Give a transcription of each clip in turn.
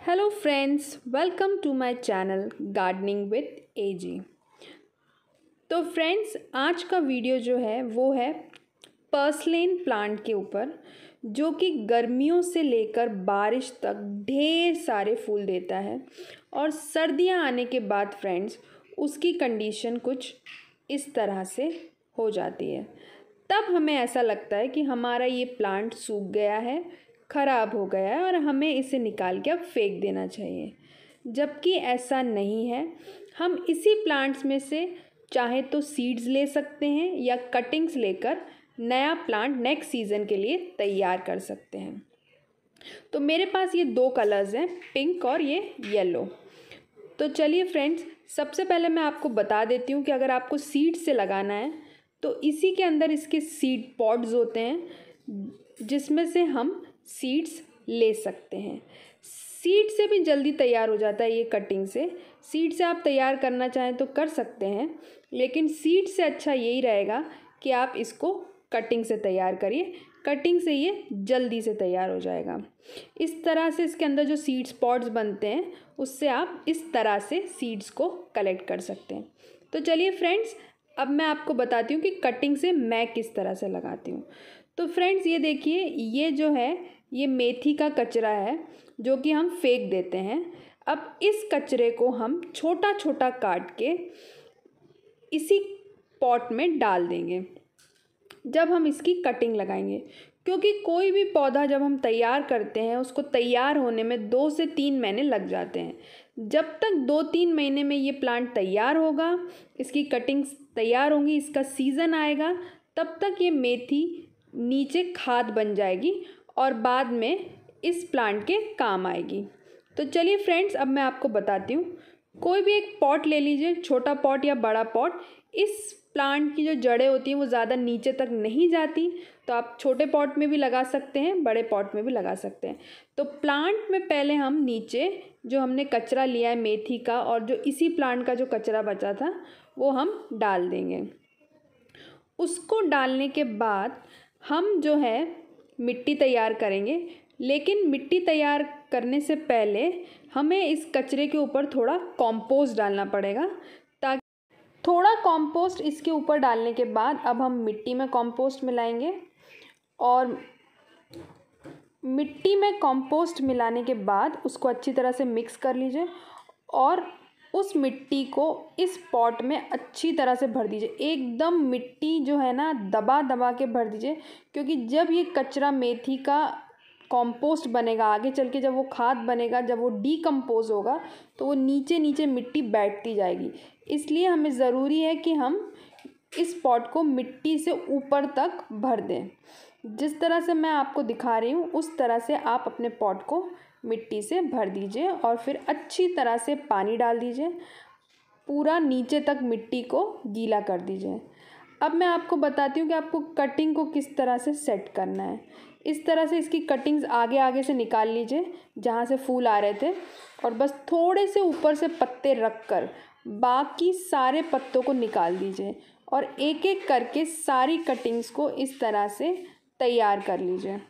Hello friends, welcome to my channel gardening with AG. तो friends, आज का video जो है वो है पर्सलेन प्लांट के ऊपर, जो कि गर्मियों से लेकर बारिश तक ढेर सारे फूल देता है और सर्दियां आने के बाद फ्रेंड्स उसकी कंडीशन कुछ इस तरह से हो जाती है। तब हमें ऐसा लगता है कि हमारा ये प्लांट सूख गया है, ख़राब हो गया है और हमें इसे निकाल के अब फेंक देना चाहिए। जबकि ऐसा नहीं है। हम इसी प्लांट्स में से चाहे तो सीड्स ले सकते हैं या कटिंग्स लेकर नया प्लांट नेक्स्ट सीज़न के लिए तैयार कर सकते हैं। तो मेरे पास ये दो कलर्स हैं, पिंक और ये येलो। तो चलिए फ्रेंड्स, सबसे पहले मैं आपको बता देती हूँ कि अगर आपको सीड से लगाना है तो इसी के अंदर इसके सीड पॉड्स होते हैं, जिसमें से हम सीड्स ले सकते हैं। सीड से भी जल्दी तैयार हो जाता है ये कटिंग से। सीड से आप तैयार करना चाहें तो कर सकते हैं, लेकिन सीड से अच्छा यही रहेगा कि आप इसको कटिंग से तैयार करिए। कटिंग से ये जल्दी से तैयार हो जाएगा। इस तरह से इसके अंदर जो सीड्स पॉड्स बनते हैं उससे आप इस तरह से सीड्स को कलेक्ट कर सकते हैं। तो चलिए फ्रेंड्स, अब मैं आपको बताती हूँ कि कटिंग से मैं किस तरह से लगाती हूँ। तो फ्रेंड्स, ये देखिए, ये जो है ये मेथी का कचरा है जो कि हम फेंक देते हैं। अब इस कचरे को हम छोटा छोटा काट के इसी पॉट में डाल देंगे जब हम इसकी कटिंग लगाएंगे, क्योंकि कोई भी पौधा जब हम तैयार करते हैं उसको तैयार होने में 2 से 3 महीने लग जाते हैं। जब तक 2-3 महीने में ये प्लांट तैयार होगा, इसकी कटिंग्स तैयार होंगी, इसका सीज़न आएगा, तब तक ये मेथी नीचे खाद बन जाएगी और बाद में इस प्लांट के काम आएगी। तो चलिए फ्रेंड्स, अब मैं आपको बताती हूँ। कोई भी एक पॉट ले लीजिए, छोटा पॉट या बड़ा पॉट। इस प्लांट की जो जड़ें होती हैं वो ज़्यादा नीचे तक नहीं जाती, तो आप छोटे पॉट में भी लगा सकते हैं, बड़े पॉट में भी लगा सकते हैं। तो प्लांट में पहले हम नीचे जो हमने कचरा लिया है मेथी का और जो इसी प्लांट का जो कचरा बचा था वो हम डाल देंगे। उसको डालने के बाद हम जो है मिट्टी तैयार करेंगे, लेकिन मिट्टी तैयार करने से पहले हमें इस कचरे के ऊपर थोड़ा कंपोस्ट डालना पड़ेगा। ताकि थोड़ा कंपोस्ट इसके ऊपर डालने के बाद अब हम मिट्टी में कंपोस्ट मिलाएंगे और मिट्टी में कंपोस्ट मिलाने के बाद उसको अच्छी तरह से मिक्स कर लीजिए और उस मिट्टी को इस पॉट में अच्छी तरह से भर दीजिए। एकदम मिट्टी जो है ना दबा दबा के भर दीजिए, क्योंकि जब ये कचरा मेथी का कंपोस्ट बनेगा, आगे चल के जब वो खाद बनेगा, जब वो डीकम्पोज होगा तो वो नीचे नीचे मिट्टी बैठती जाएगी। इसलिए हमें ज़रूरी है कि हम इस पॉट को मिट्टी से ऊपर तक भर दें। जिस तरह से मैं आपको दिखा रही हूँ उस तरह से आप अपने पॉट को मिट्टी से भर दीजिए और फिर अच्छी तरह से पानी डाल दीजिए। पूरा नीचे तक मिट्टी को गीला कर दीजिए। अब मैं आपको बताती हूँ कि आपको कटिंग को किस तरह से सेट करना है। इस तरह से इसकी कटिंग्स आगे आगे से निकाल लीजिए जहाँ से फूल आ रहे थे, और बस थोड़े से ऊपर से पत्ते रख कर बाकी सारे पत्तों को निकाल दीजिए और एक एक करके सारी कटिंग्स को इस तरह से तैयार कर लीजिए।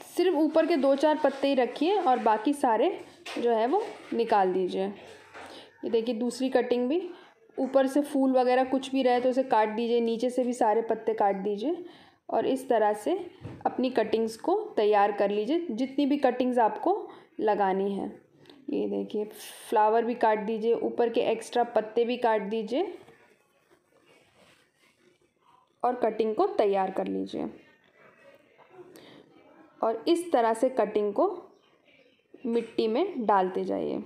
सिर्फ ऊपर के 2-4 पत्ते ही रखिए और बाकी सारे जो है वो निकाल दीजिए। ये देखिए, दूसरी कटिंग भी ऊपर से फूल वगैरह कुछ भी रहे तो उसे काट दीजिए, नीचे से भी सारे पत्ते काट दीजिए और इस तरह से अपनी कटिंग्स को तैयार कर लीजिए, जितनी भी कटिंग्स आपको लगानी है। ये देखिए, फ्लावर भी काट दीजिए, ऊपर के एक्स्ट्रा पत्ते भी काट दीजिए और कटिंग को तैयार कर लीजिए। और इस तरह से कटिंग को मिट्टी में डालते जाइए।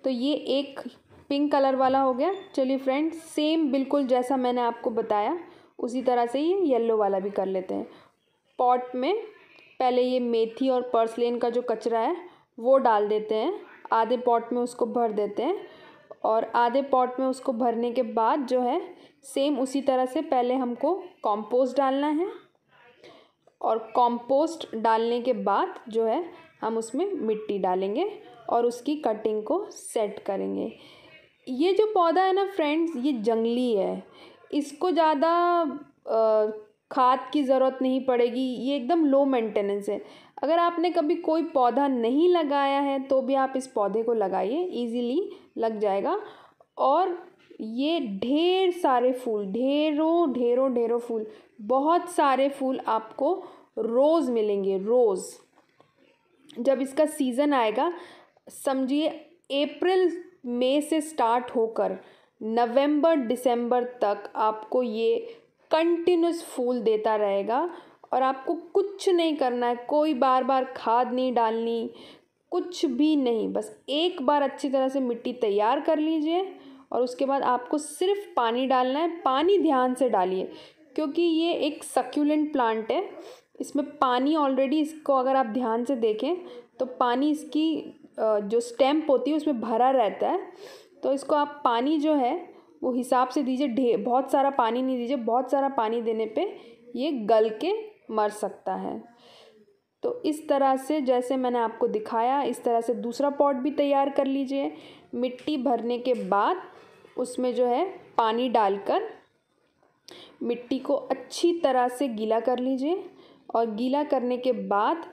तो ये एक पिंक कलर वाला हो गया। चलिए फ्रेंड्स, सेम बिल्कुल जैसा मैंने आपको बताया उसी तरह से ये येलो वाला भी कर लेते हैं। पॉट में पहले ये मेथी और पर्सलेन का जो कचरा है वो डाल देते हैं, आधे पॉट में उसको भर देते हैं और आधे पॉट में उसको भरने के बाद जो है सेम उसी तरह से पहले हमको कंपोस्ट डालना है और कंपोस्ट डालने के बाद जो है हम उसमें मिट्टी डालेंगे और उसकी कटिंग को सेट करेंगे। ये जो पौधा है ना फ्रेंड्स, ये जंगली है। इसको ज़्यादा खाद की ज़रूरत नहीं पड़ेगी, ये एकदम लो मेंटेनेंस है। अगर आपने कभी कोई पौधा नहीं लगाया है तो भी आप इस पौधे को लगाइए, इजीली लग जाएगा। और ये ढेर सारे फूल, ढेरों ढेरों ढेरों फूल, बहुत सारे फूल आपको रोज़ मिलेंगे, रोज़। जब इसका सीज़न आएगा, समझिए अप्रैल मई से स्टार्ट होकर नवंबर दिसंबर तक आपको ये कंटिन्यूस फूल देता रहेगा। और आपको कुछ नहीं करना है, कोई बार बार खाद नहीं डालनी, कुछ भी नहीं। बस एक बार अच्छी तरह से मिट्टी तैयार कर लीजिए और उसके बाद आपको सिर्फ पानी डालना है। पानी ध्यान से डालिए क्योंकि ये एक सक्यूलेंट प्लांट है, इसमें पानी ऑलरेडी, इसको अगर आप ध्यान से देखें तो पानी इसकी जो स्टेम्प होती है उसमें भरा रहता है। तो इसको आप पानी जो है वो हिसाब से दीजिए, बहुत सारा पानी नहीं दीजिए, बहुत सारा पानी देने पे ये गल के मर सकता है। तो इस तरह से जैसे मैंने आपको दिखाया, इस तरह से दूसरा पॉट भी तैयार कर लीजिए। मिट्टी भरने के बाद उसमें जो है पानी डालकर मिट्टी को अच्छी तरह से गीला कर लीजिए। और गीला करने के बाद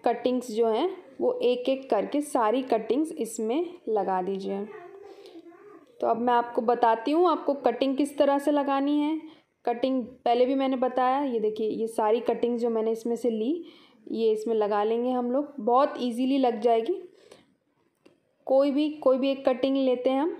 कटिंग्स जो हैं वो एक एक करके सारी कटिंग्स इसमें लगा दीजिए। तो अब मैं आपको बताती हूँ आपको कटिंग किस तरह से लगानी है। कटिंग पहले भी मैंने बताया, ये देखिए ये सारी कटिंग जो मैंने इसमें से ली ये इसमें लगा लेंगे हम लोग, बहुत इजीली लग जाएगी। कोई भी एक कटिंग लेते हैं हम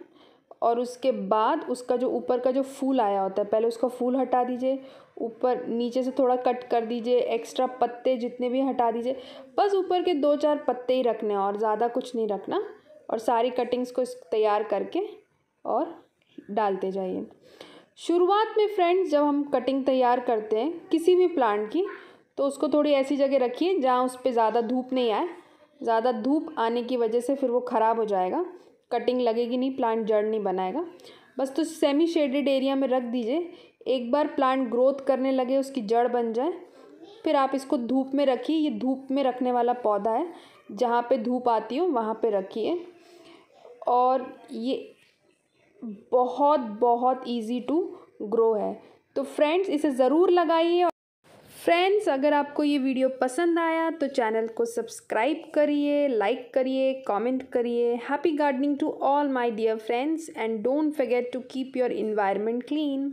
और उसके बाद उसका जो ऊपर का जो फूल आया होता है पहले उसका फूल हटा दीजिए, ऊपर नीचे से थोड़ा कट कर दीजिए, एक्स्ट्रा पत्ते जितने भी हटा दीजिए। बस ऊपर के 2-4 पत्ते ही रखने हैं और ज़्यादा कुछ नहीं रखना। और सारी कटिंग्स को तैयार करके और डालते जाइए। शुरुआत में फ्रेंड्स जब हम कटिंग तैयार करते हैं किसी भी प्लांट की तो उसको थोड़ी ऐसी जगह रखिए जहाँ उस पर ज़्यादा धूप नहीं आए। ज़्यादा धूप आने की वजह से फिर वो ख़राब हो जाएगा, कटिंग लगेगी नहीं, प्लांट जड़ नहीं बनाएगा। बस तो सेमी शेडेड एरिया में रख दीजिए। एक बार प्लांट ग्रोथ करने लगे, उसकी जड़ बन जाए, फिर आप इसको धूप में रखिए। ये धूप में रखने वाला पौधा है, जहाँ पे धूप आती हो वहाँ पे रखिए। और ये बहुत बहुत इजी टू ग्रो है। तो फ्रेंड्स इसे ज़रूर लगाइए। फ्रेंड्स अगर आपको ये वीडियो पसंद आया तो चैनल को सब्सक्राइब करिए, लाइक करिए, कमेंट करिए। Happy gardening to all my dear friends and don't forget to keep your environment clean.